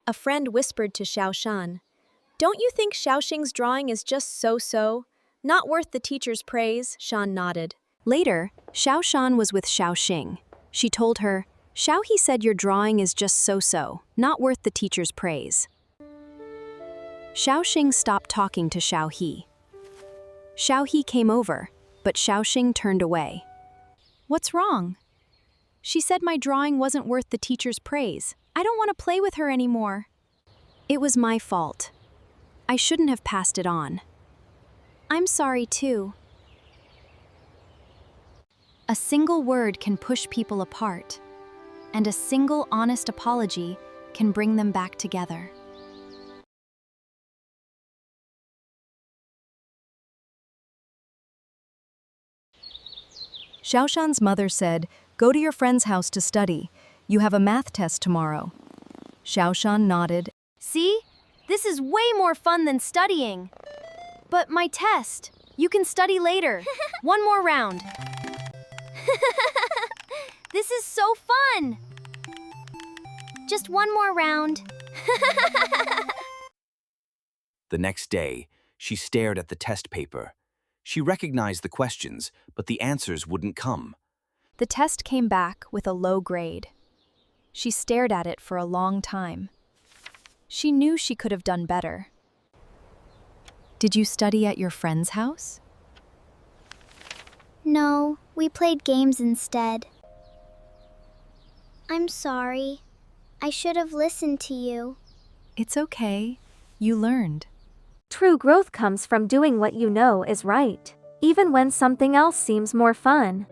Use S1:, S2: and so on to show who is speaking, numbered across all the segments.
S1: A friend whispered to Xiao Shan, "Don't you think Xiaoxing's drawing is just so-so? Not worth the teacher's praise?" Shan nodded. Later, Xiao Shan was with Xiaoxing. She told her, "Xiao He said your drawing is just so-so, not worth the teacher's praise." Xiaoxing stopped talking to Xiao He. Xiao He came over, but Xiaoxing turned away. "What's wrong?" "She said my drawing wasn't worth the teacher's praise. I don't want to play with her anymore." "It was my fault. I shouldn't have passed it on." "I'm sorry too." A single word can push people apart, and a single honest apology can bring them back together.
S2: Xiao Shan's mother said, "Go to your friend's house to study. You have a math test tomorrow." Xiao Shan nodded.
S1: "See? This is way more fun than studying." "But my test. You can study later. One more round." "This is so fun." "Just one more round."
S3: The next day, she stared at the test paper. She recognized the questions, but the answers wouldn't come.
S1: The test came back with a low grade. She stared at it for a long time. She knew she could have done better. "Did you study at your friend's house?"
S4: No, we played games instead. I'm sorry. I should have listened to you.
S1: "It's okay. You learned."
S5: True growth comes from doing what you know is right, even when something else seems more fun.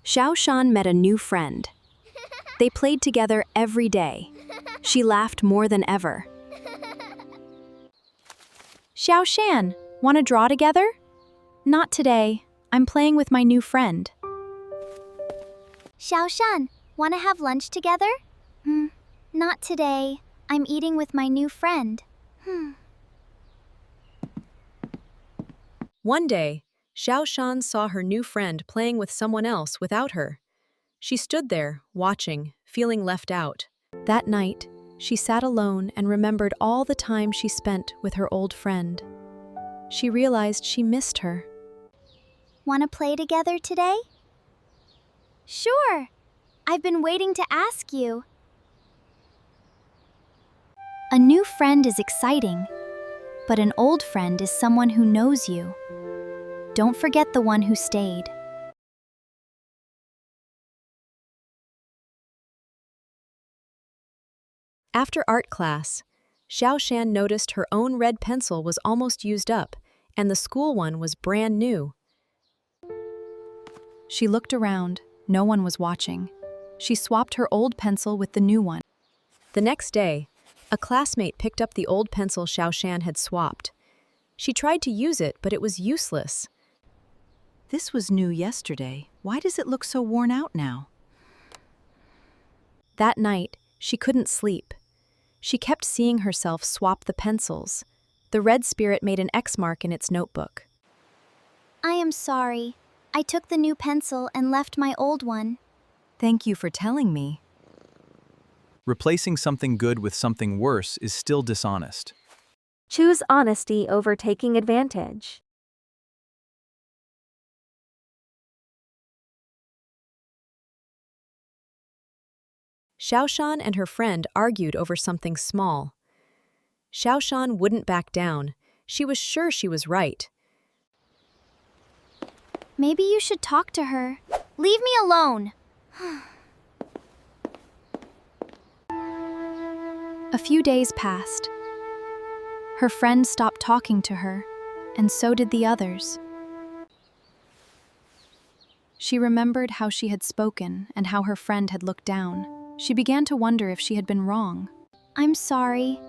S1: Xiao Shan met a new friend. They played together every day. She laughed more than ever. "Xiao Shan, want to draw together?" "Not today. I'm playing with my new friend."
S4: Xiao Shan, want to have lunch together? Not today. I'm eating with my new friend.
S1: One day, Xiao Shan saw her new friend playing with someone else without her. She stood there, watching, feeling left out. That night, she sat alone and remembered all the time she spent with her old friend. She realized she missed her.
S4: Want to play together today? Sure. I've been waiting to ask you. A new friend is exciting, but an old friend is someone who knows you. Don't forget the one who stayed.
S1: After art class, Xiao Shan noticed her own red pencil was almost used up, and the school one was brand new. She looked around. No one was watching. She swapped her old pencil with the new one. The next day, a classmate picked up the old pencil Xiao Shan had swapped. She tried to use it, but it was useless.
S2: "This was new yesterday. Why does it look so worn out now?"
S1: That night, she couldn't sleep. She kept seeing herself swap the pencils. The red spirit made an X mark in its notebook.
S4: I am sorry. I took the new pencil and left my old one.
S2: "Thank you for telling me."
S6: Replacing something good with something worse is still dishonest.
S5: Choose honesty over taking advantage.
S1: Xiao Shan and her friend argued over something small. Xiao Shan wouldn't back down. She was sure she was right.
S4: Maybe you should talk to her. Leave me alone.
S1: A few days passed. Her friend stopped talking to her, and so did the others. She remembered how she had spoken and how her friend had looked down. She began to wonder if she had been wrong.
S4: I'm sorry.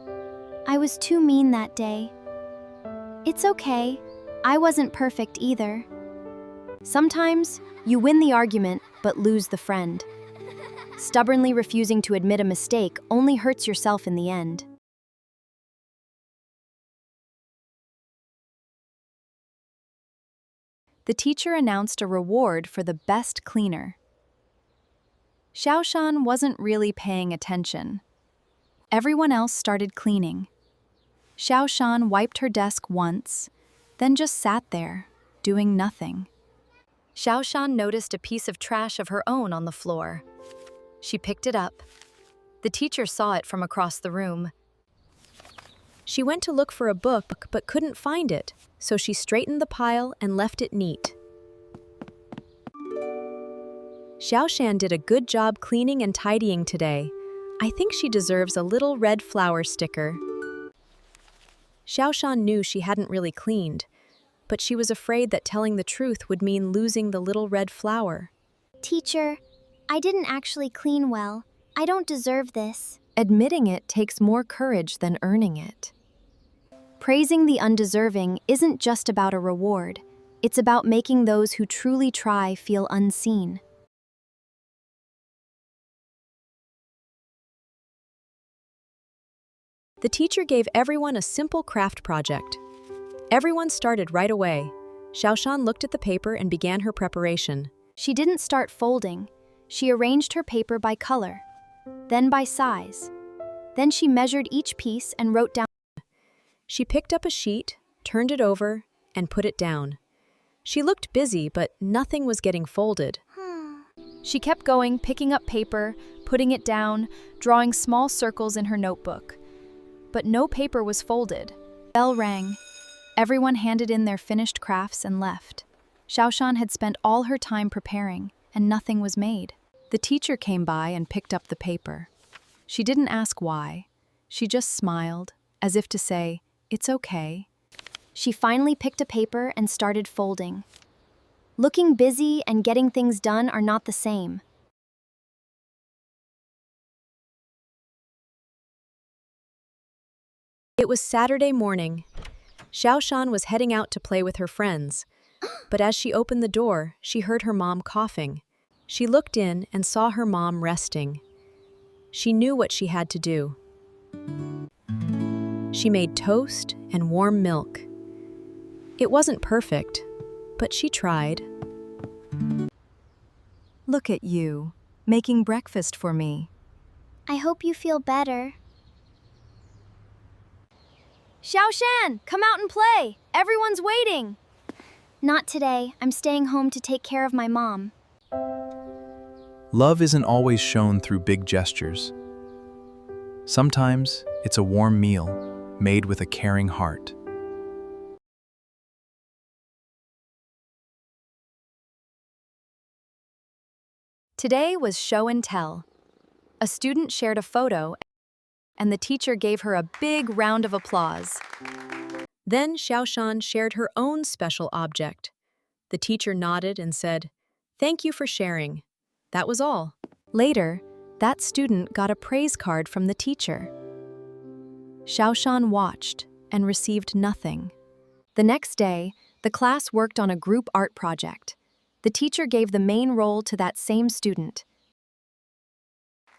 S4: I was too mean that day. It's okay. I wasn't perfect either.
S1: Sometimes, you win the argument but lose the friend. Stubbornly refusing to admit a mistake only hurts yourself in the end.
S2: The teacher announced a reward for the best cleaner. Xiao Shan wasn't really paying attention. Everyone else started cleaning. Xiao Shan wiped her desk once, then just sat there, doing nothing. Xiao Shan noticed a piece of trash of her own on the floor. She picked it up. The teacher saw it from across the room.
S1: She went to look for a book but couldn't find it, so she straightened the pile and left it neat. Xiao Shan did a good job cleaning and tidying today. I think she deserves a little red flower sticker. Xiao Shan knew she hadn't really cleaned, but she was afraid that telling the truth would mean losing the little red flower.
S4: Teacher, I didn't actually clean well. I don't deserve this.
S2: Admitting it takes more courage than earning it. Praising the undeserving isn't just about a reward. It's about making those who truly try feel unseen.
S1: The teacher gave everyone a simple craft project. Everyone started right away. Xiao Shan looked at the paper and began her preparation.
S4: She didn't start folding. She arranged her paper by color, then by size. Then she measured each piece and wrote down.
S1: She picked up a sheet, turned it over, and put it down. She looked busy, but nothing was getting folded.
S2: She kept going, picking up paper, putting it down, drawing small circles in her notebook. But no paper was folded. Bell rang. Everyone handed in their finished crafts and left. Xiao Shan had spent all her time preparing, and nothing was made. The teacher came by and picked up the paper. She didn't ask why. She just smiled, as if to say, "It's okay."
S4: She finally picked a paper and started folding. Looking busy and getting things done are not the same.
S1: It was Saturday morning. Xiao Shan was heading out to play with her friends. But as she opened the door, she heard her mom coughing. She looked in and saw her mom resting. She knew what she had to do. She made toast and warm milk. It wasn't perfect, but she tried.
S2: Look at you, making breakfast for me.
S4: I hope you feel better. Xiao Shan, come out and play. Everyone's waiting. Not today. I'm staying home to take care of my mom.
S6: Love isn't always shown through big gestures. Sometimes it's a warm meal made with a caring heart.
S2: Today was show and tell. A student shared a photo, and the teacher gave her a big round of applause.
S1: Then Xiao Shan shared her own special object. The teacher nodded and said, "Thank you for sharing." That was all.
S2: Later, that student got a praise card from the teacher. Xiao Shan watched and received nothing. The next day, the class worked on a group art project. The teacher gave the main role to that same student.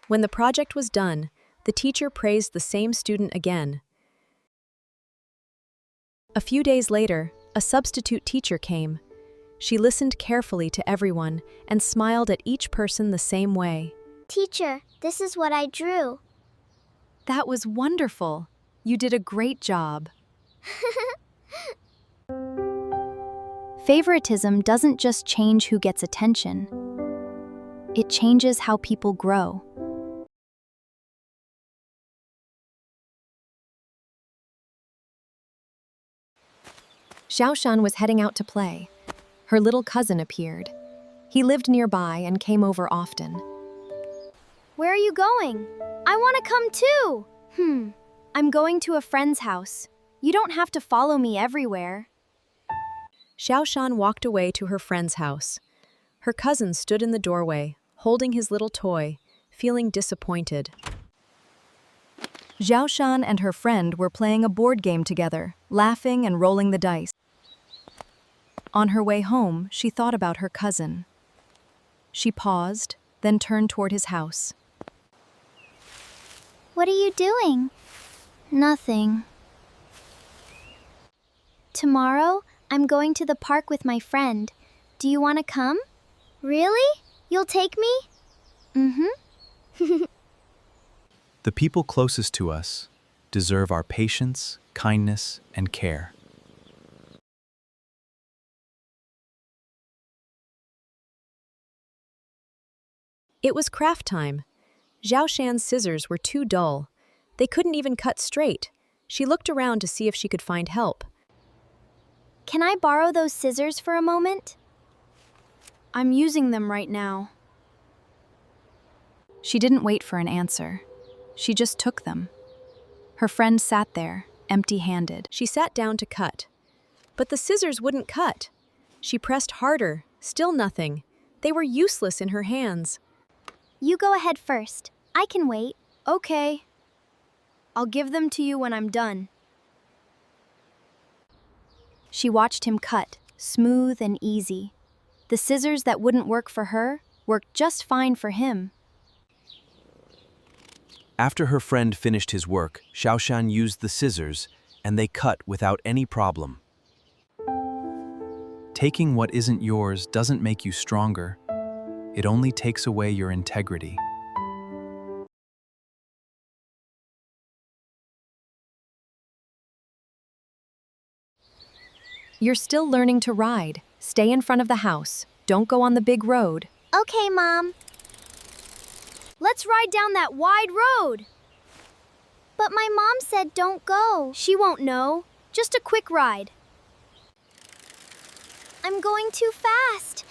S1: When the project was done, the teacher praised the same student again. A few days later, a substitute teacher came. She listened carefully to everyone and smiled at each person the same way.
S4: Teacher, this is what I drew.
S2: That was wonderful. You did a great job.
S4: Favoritism doesn't just change who gets attention. It changes how people grow.
S2: Xiao Shan was heading out to play. Her little cousin appeared. He lived nearby and came over often.
S4: Where are you going? I want to come too. I'm going to a friend's house. You don't have to follow me everywhere.
S1: Xiao Shan walked away to her friend's house. Her cousin stood in the doorway, holding his little toy, feeling disappointed.
S2: Xiao Shan and her friend were playing a board game together, laughing and rolling the dice. On her way home, she thought about her cousin. She paused, then turned toward his house.
S4: What are you doing? Nothing. Tomorrow, I'm going to the park with my friend. Do you want to come? Really? You'll take me? Mm-hmm.
S6: The people closest to us deserve our patience, kindness, and care.
S1: It was craft time. Xiao Shan's scissors were too dull. They couldn't even cut straight. She looked around to see if she could find help.
S4: Can I borrow those scissors for a moment?
S2: I'm using them right now. She didn't wait for an answer. She just took them. Her friend sat there, empty-handed.
S1: She sat down to cut. But the scissors wouldn't cut. She pressed harder, still nothing. They were useless in her hands.
S4: You go ahead first. I can wait.
S2: Okay. I'll give them to you when I'm done.
S4: She watched him cut, smooth and easy. The scissors that wouldn't work for her worked just fine for him.
S3: After her friend finished his work, Xiao Shan used the scissors, and they cut without any problem.
S6: Taking what isn't yours doesn't make you stronger. It only takes away your integrity.
S1: You're still learning to ride. Stay in front of the house. Don't go on the big road.
S4: Okay, Mom.
S2: Let's ride down that wide road.
S4: But my mom said don't go.
S2: She won't know. Just a quick ride.
S4: I'm going too fast.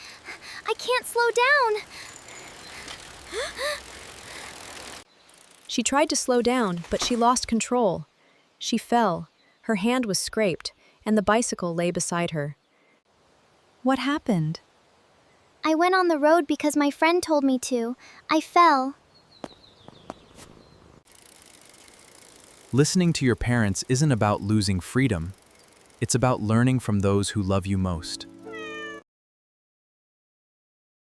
S4: I can't slow down.
S1: She tried to slow down, but she lost control. She fell. Her hand was scraped, and the bicycle lay beside her.
S2: What happened?
S4: I went on the road because my friend told me to. I fell.
S6: Listening to your parents isn't about losing freedom. It's about learning from those who love you most.